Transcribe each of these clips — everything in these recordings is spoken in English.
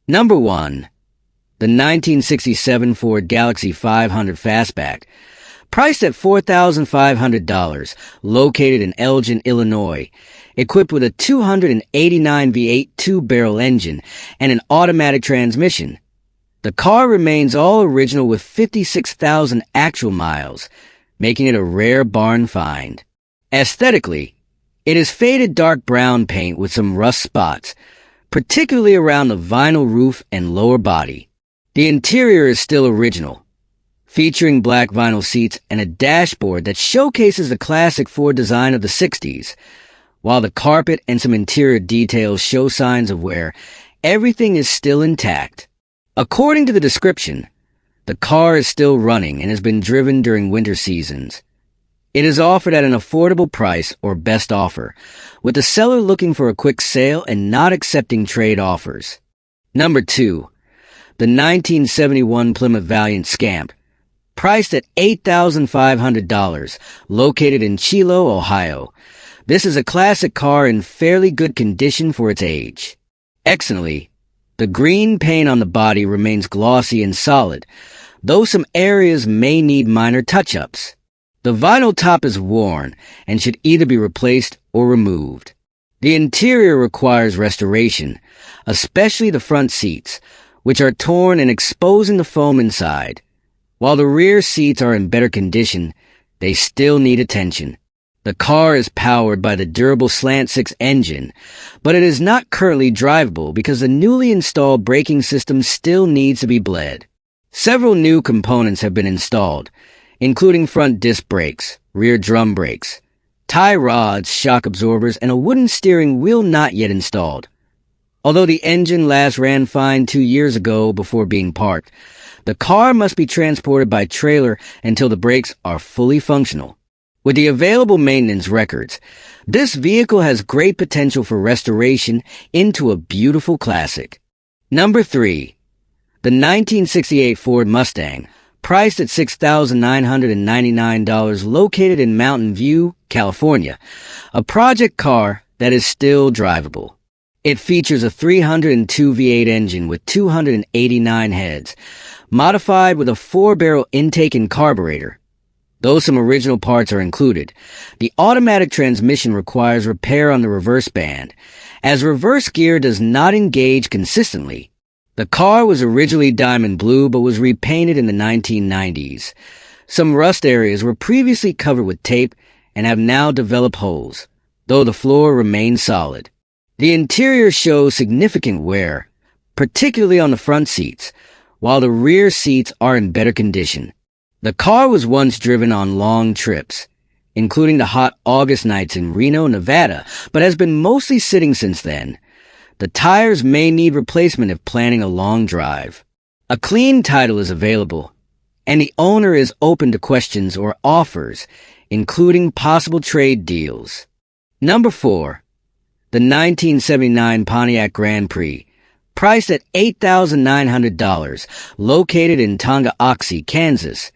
Number 1. The 1967 Ford Galaxy 500 Fastback. Priced at $4,500, located in Elgin, Illinois. Equipped with a 289 V8 two-barrel engine and an automatic transmission. The car remains all original with 56,000 actual miles, making it a rare barn find. Aesthetically, it is faded dark brown paint with some rust spots, particularly around the vinyl roof and lower body. The interior is still original, featuring black vinyl seats and a dashboard that showcases the classic Ford design of the 60s, while the carpet and some interior details show signs of wear. Everything is still intact. According to the description, the car is still running and has been driven during winter seasons. It is offered at an affordable price or best offer, with the seller looking for a quick sale and not accepting trade offers. Number 2. The 1971 Plymouth Valiant Scamp. Priced at $8,500, located in Chilo, Ohio. This is a classic car in fairly good condition for its age. Excellently, the green paint on the body remains glossy and solid, though some areas may need minor touch-ups. The vinyl top is worn and should either be replaced or removed. The interior requires restoration, especially the front seats, which are torn and exposing the foam inside. While the rear seats are in better condition, they still need attention. The car is powered by the durable Slant 6 engine, but it is not currently drivable because the newly installed braking system still needs to be bled. Several new components have been installed, including front disc brakes, rear drum brakes, tie rods, shock absorbers, and a wooden steering wheel not yet installed. Although the engine last ran fine 2 years ago before being parked, the car must be transported by trailer until the brakes are fully functional. With the available maintenance records, this vehicle has great potential for restoration into a beautiful classic. Number 3. The 1968 Ford Mustang, priced at $6,999, located in Mountain View, California, a project car that is still drivable. It features a 302 V8 engine with 289 heads, modified with a 4-barrel intake and carburetor. Though some original parts are included, the automatic transmission requires repair on the reverse band, as reverse gear does not engage consistently. The car was originally diamond blue but was repainted in the 1990s. Some rust areas were previously covered with tape and have now developed holes, though the floor remains solid. The interior shows significant wear, particularly on the front seats, while the rear seats are in better condition. The car was once driven on long trips, including the hot August nights in Reno, Nevada, but has been mostly sitting since then. The tires may need replacement if planning a long drive. A clean title is available, and the owner is open to questions or offers, including possible trade deals. Number 4. The 1979 Pontiac Grand Prix, priced at $8,900, located in Tonganoxie, Kansas.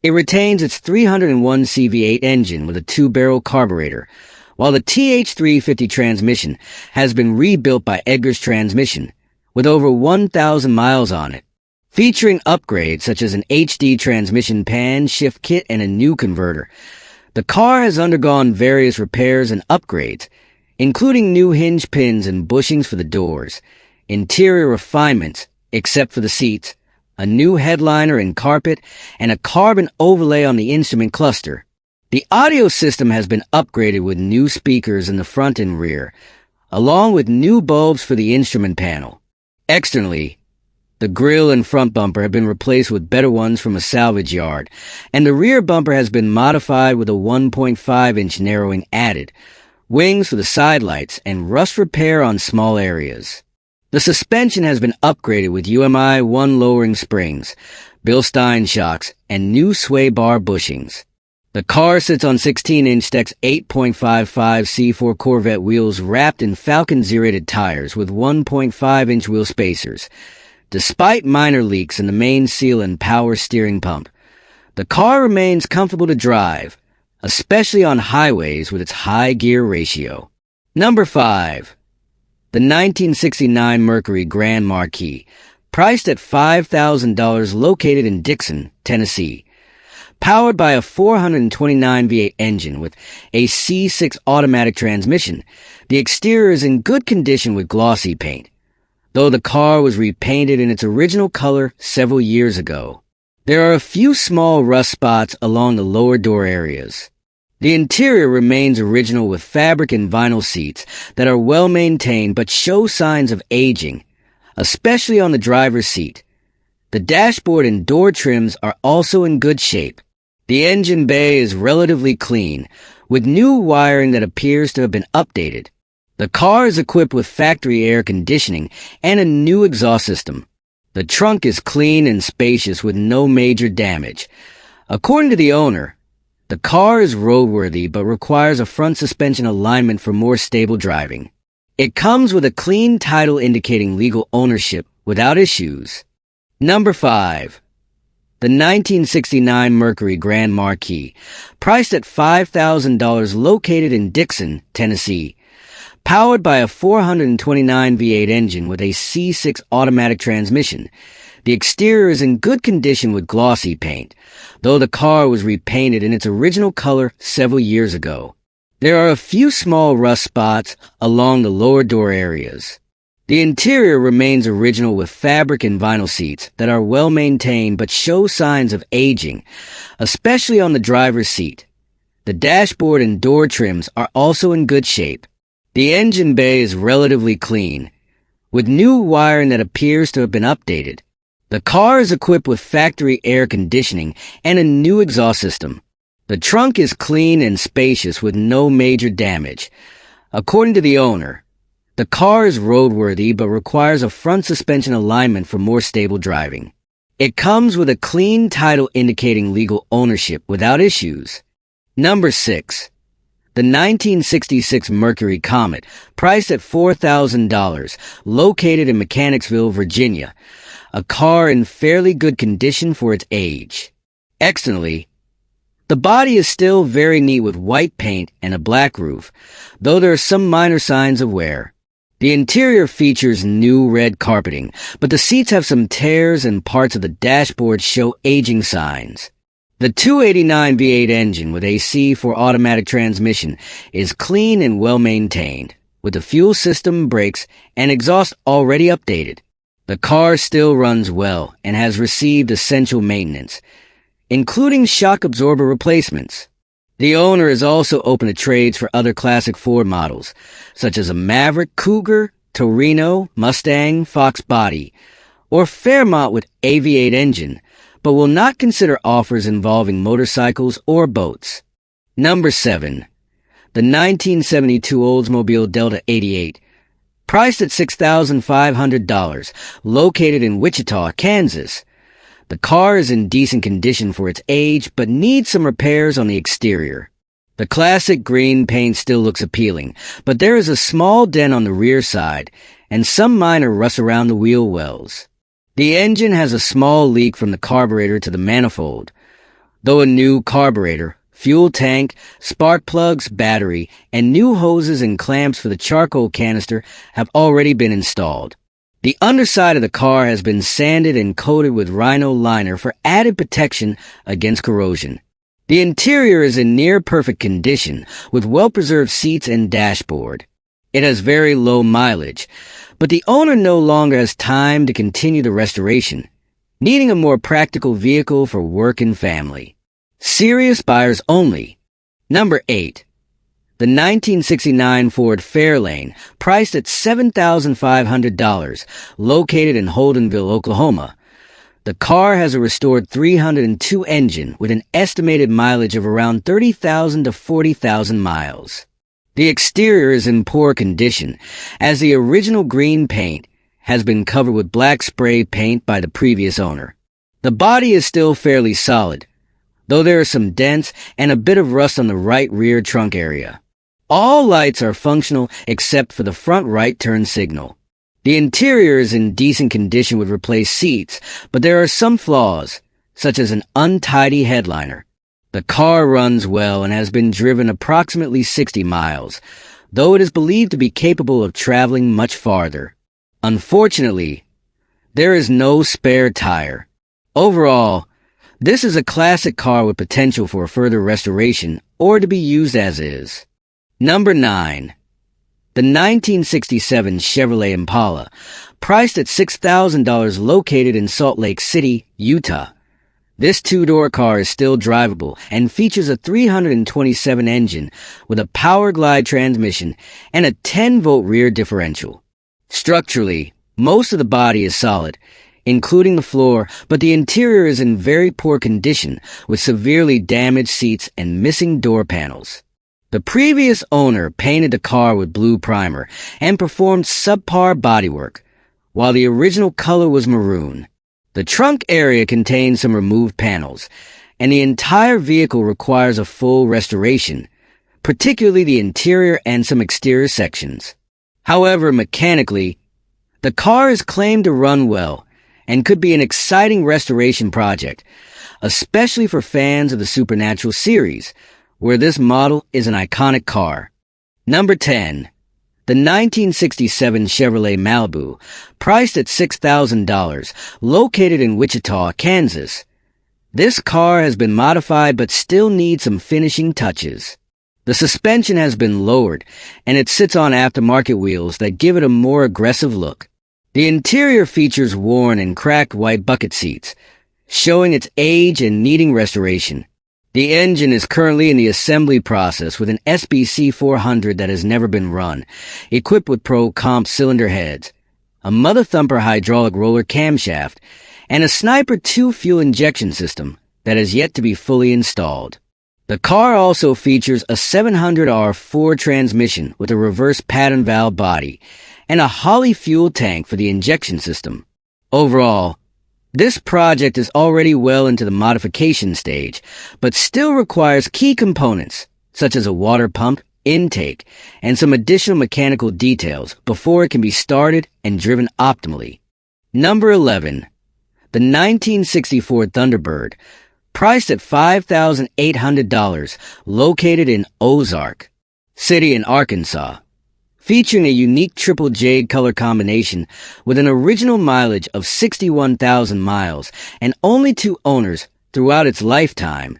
It retains its 301 CV8 engine with a 2-barrel carburetor, while the TH350 transmission has been rebuilt by Edgar's Transmission, with over 1,000 miles on it. Featuring upgrades such as an HD transmission pan shift kit and a new converter, the car has undergone various repairs and upgrades, including new hinge pins and bushings for the doors, interior refinements, except for the seats, a new headliner and carpet, and a carbon overlay on the instrument cluster. The audio system has been upgraded with new speakers in the front and rear, along with new bulbs for the instrument panel. Externally, the grille and front bumper have been replaced with better ones from a salvage yard, and the rear bumper has been modified with a 1.5-inch narrowing added, wings for the side lights, and rust repair on small areas. The suspension has been upgraded with UMI 1 lowering springs, Bilstein shocks, and new sway bar bushings. The car sits on 16-inch Tex 8.55 C4 Corvette wheels wrapped in Falcon Z-rated tires with 1.5-inch wheel spacers. Despite minor leaks in the main seal and power steering pump, the car remains comfortable to drive, especially on highways with its high gear ratio. Number 5. The The 1969 Mercury Grand Marquis, priced at $5,000, located in Dixon, Tennessee. Powered by a 429 V8 engine with a C6 automatic transmission, the exterior is in good condition with glossy paint, though the car was repainted in its original color several years ago. There are a few small rust spots along the lower door areas. The interior remains original with fabric and vinyl seats that are well maintained but show signs of aging, especially on the driver's seat. The dashboard and door trims are also in good shape. The engine bay is relatively clean, with new wiring that appears to have been updated. The car is equipped with factory air conditioning and a new exhaust system. The trunk is clean and spacious with no major damage. According to the owner, the car is roadworthy but requires a front suspension alignment for more stable driving. It comes with a clean title indicating legal ownership without issues. Number 5. The 1969 Mercury Grand Marquis, priced at $5,000, located in Dixon, Tennessee. Powered by a 429 V8 engine with a C6 automatic transmission, the exterior is in good condition with glossy paint, though the car was repainted in its original color several years ago. There are a few small rust spots along the lower door areas. The interior remains original with fabric and vinyl seats that are well maintained but show signs of aging, especially on the driver's seat. The dashboard and door trims are also in good shape. The engine bay is relatively clean, with new wiring that appears to have been updated. The car is equipped with factory air conditioning and a new exhaust system. The trunk is clean and spacious with no major damage. According to the owner, the car is roadworthy but requires a front suspension alignment for more stable driving. It comes with a clean title indicating legal ownership without issues. Number 6. The 1966 Mercury Comet, priced at $4,000, located in Mechanicsville, Virginia. A car in fairly good condition for its age. Externally, the body is still very neat with white paint and a black roof, though there are some minor signs of wear. The interior features new red carpeting, but the seats have some tears and parts of the dashboard show aging signs. The 289 V8 engine with a C4 automatic transmission is clean and well maintained, with the fuel system, brakes, and exhaust already updated. The car still runs well and has received essential maintenance, including shock absorber replacements. The owner is also open to trades for other classic Ford models, such as a Maverick, Cougar, Torino, Mustang, Fox body, or Fairmont with a V8 engine, but will not consider offers involving motorcycles or boats. Number 7. The 1972 Oldsmobile Delta 88, priced at $6,500, located in Wichita, Kansas. The car is in decent condition for its age, but needs some repairs on the exterior. The classic green paint still looks appealing, but there is a small dent on the rear side, and some minor rust around the wheel wells. The engine has a small leak from the carburetor to the manifold, though a new carburetor, fuel tank, spark plugs, battery, and new hoses and clamps for the charcoal canister have already been installed. The underside of the car has been sanded and coated with Rhino liner for added protection against corrosion. The interior is in near perfect condition with well-preserved seats and dashboard. It has very low mileage, but the owner no longer has time to continue the restoration, needing a more practical vehicle for work and family. Serious buyers only. Number 8. The 1969 Ford Fairlane, priced at $7,500, located in Holdenville, Oklahoma. The car has a restored 302 engine with an estimated mileage of around 30,000 to 40,000 miles. The exterior is in poor condition, as the original green paint has been covered with black spray paint by the previous owner. The body is still fairly solid, though there are some dents and a bit of rust on the right rear trunk area. All lights are functional except for the front right turn signal. The interior is in decent condition with replaced seats, but there are some flaws, such as an untidy headliner. The car runs well and has been driven approximately 60 miles, though it is believed to be capable of traveling much farther. Unfortunately, there is no spare tire. Overall, this is a classic car with potential for further restoration or to be used as is. Number 9. The 1967 Chevrolet Impala, priced at $6,000, located in Salt Lake City, Utah. This two-door car is still drivable and features a 327 engine with a power glide transmission and a 10-volt rear differential. Structurally, most of the body is solid, including the floor, but the interior is in very poor condition with severely damaged seats and missing door panels. The previous owner painted the car with blue primer and performed subpar bodywork, while the original color was maroon. The trunk area contains some removed panels, and the entire vehicle requires a full restoration, particularly the interior and some exterior sections. However, mechanically, the car is claimed to run well and could be an exciting restoration project, especially for fans of the Supernatural series, where this model is an iconic car. Number 10. The 1967 Chevrolet Malibu, priced at $6,000, located in Wichita, Kansas. This car has been modified but still needs some finishing touches. The suspension has been lowered, and it sits on aftermarket wheels that give it a more aggressive look. The interior features worn and cracked white bucket seats, showing its age and needing restoration. The engine is currently in the assembly process with an SBC 400 that has never been run, equipped with Pro Comp cylinder heads, a Mother Thumper hydraulic roller camshaft, and a Sniper 2 fuel injection system that has yet to be fully installed. The car also features a 700R Ford transmission with a reverse pattern valve body and a Holley fuel tank for the injection system. Overall, this project is already well into the modification stage, but still requires key components, such as a water pump, intake, and some additional mechanical details before it can be started and driven optimally. Number 11. The 1964 Thunderbird, priced at $5,800, located in Ozark City in Arkansas. Featuring a unique triple jade color combination with an original mileage of 61,000 miles and only 2 owners throughout its lifetime,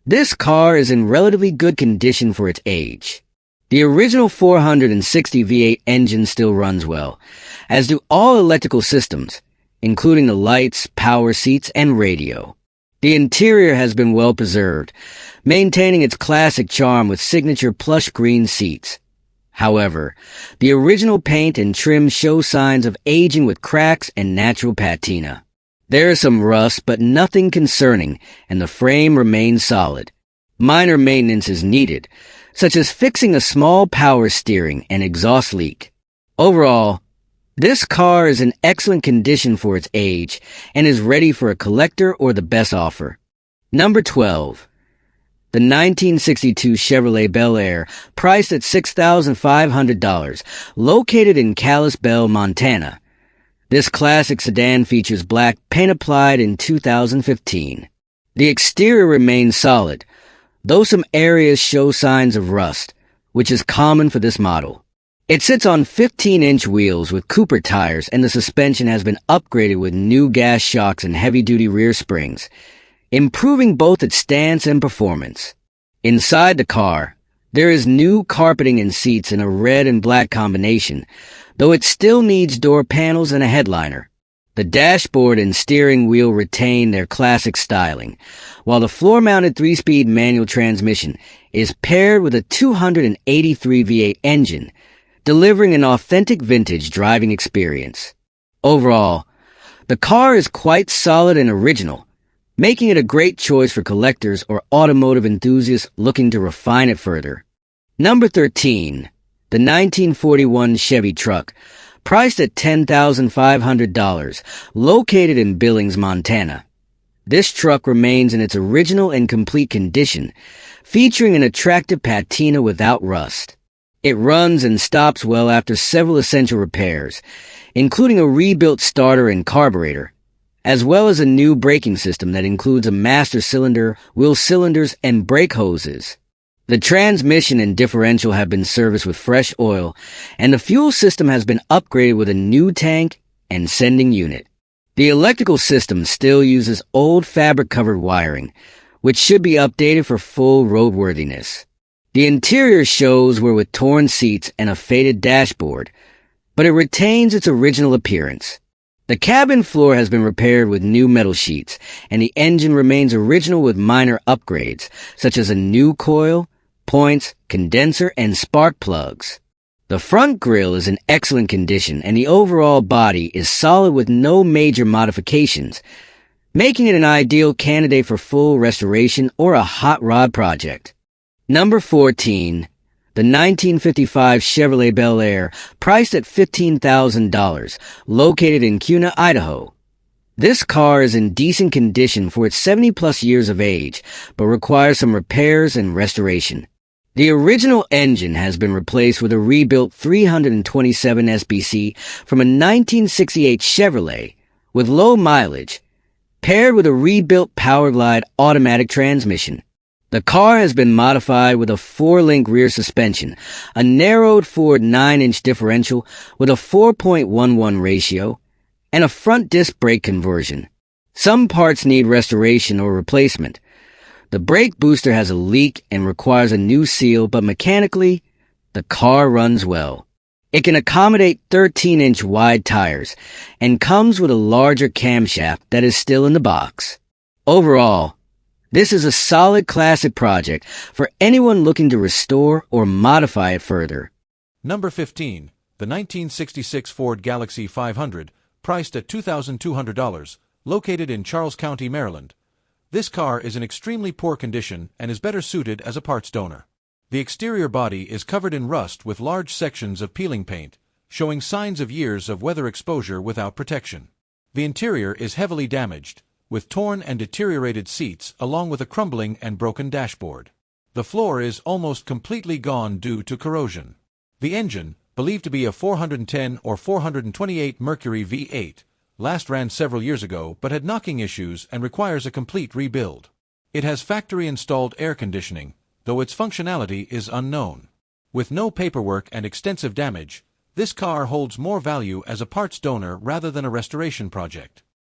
this car is in relatively good condition for its age. The original 460 V8 engine still runs well, as do all electrical systems, including the lights, power seats, and radio. The interior has been well preserved, maintaining its classic charm with signature plush green seats. However, the original paint and trim show signs of aging with cracks and natural patina. There is some rust, but nothing concerning, and the frame remains solid. Minor maintenance is needed, such as fixing a small power steering and exhaust leak. Overall, this car is in excellent condition for its age and is ready for a collector or the best offer. Number 12. The 1962 Chevrolet Bel Air, priced at $6,500, located in Kalispell, Montana. This classic sedan features black paint applied in 2015. The exterior remains solid, though some areas show signs of rust, which is common for this model. It sits on 15-inch wheels with Cooper tires, and the suspension has been upgraded with new gas shocks and heavy-duty rear springs, improving both its stance and performance. Inside the car, there is new carpeting and seats in a red and black combination, though it still needs door panels and a headliner. The dashboard and steering wheel retain their classic styling, while the floor-mounted 3-speed manual transmission is paired with a 283 V8 engine, delivering an authentic vintage driving experience. Overall, the car is quite solid and original, making it a great choice for collectors or automotive enthusiasts looking to refine it further. Number 13. The 1941 Chevy truck, priced at $10,500, located in Billings, Montana. This truck remains in its original and complete condition, featuring an attractive patina without rust. It runs and stops well after several essential repairs, including a rebuilt starter and carburetor, as well as a new braking system that includes a master cylinder, wheel cylinders, and brake hoses. The transmission and differential have been serviced with fresh oil, and the fuel system has been upgraded with a new tank and sending unit. The electrical system still uses old fabric-covered wiring, which should be updated for full roadworthiness. The interior shows were with torn seats and a faded dashboard, but it retains its original appearance. The cabin floor has been repaired with new metal sheets, and the engine remains original with minor upgrades, such as a new coil, points, condenser, and spark plugs. The front grille is in excellent condition, and the overall body is solid with no major modifications, making it an ideal candidate for full restoration or a hot rod project. Number 14. The 1955 Chevrolet Bel Air, priced at $15,000, located in Kuna, Idaho. This car is in decent condition for its 70-plus years of age, but requires some repairs and restoration. The original engine has been replaced with a rebuilt 327 SBC from a 1968 Chevrolet with low mileage, paired with a rebuilt Powerglide automatic transmission. The car has been modified with a 4-link rear suspension, a narrowed forward 9-inch differential with a 4.11 ratio, and a front disc brake conversion. Some parts need restoration or replacement. The brake booster has a leak and requires a new seal, but mechanically, the car runs well. It can accommodate 13-inch wide tires and comes with a larger camshaft that is still in the box. Overall, this is a solid classic project for anyone looking to restore or modify it further. Number 15. The 1966 Ford Galaxy 500, priced at $2,200, located in Charles County, Maryland. This car is in extremely poor condition and is better suited as a parts donor. The exterior body is covered in rust with large sections of peeling paint, showing signs of years of weather exposure without protection. The interior is heavily damaged, with torn and deteriorated seats along with a crumbling and broken dashboard. The floor is almost completely gone due to corrosion. The engine, believed to be a 410 or 428 Mercury V8, last ran several years ago but had knocking issues and requires a complete rebuild. It has factory-installed air conditioning, though its functionality is unknown. With no paperwork and extensive damage, this car holds more value as a parts donor rather than a restoration project.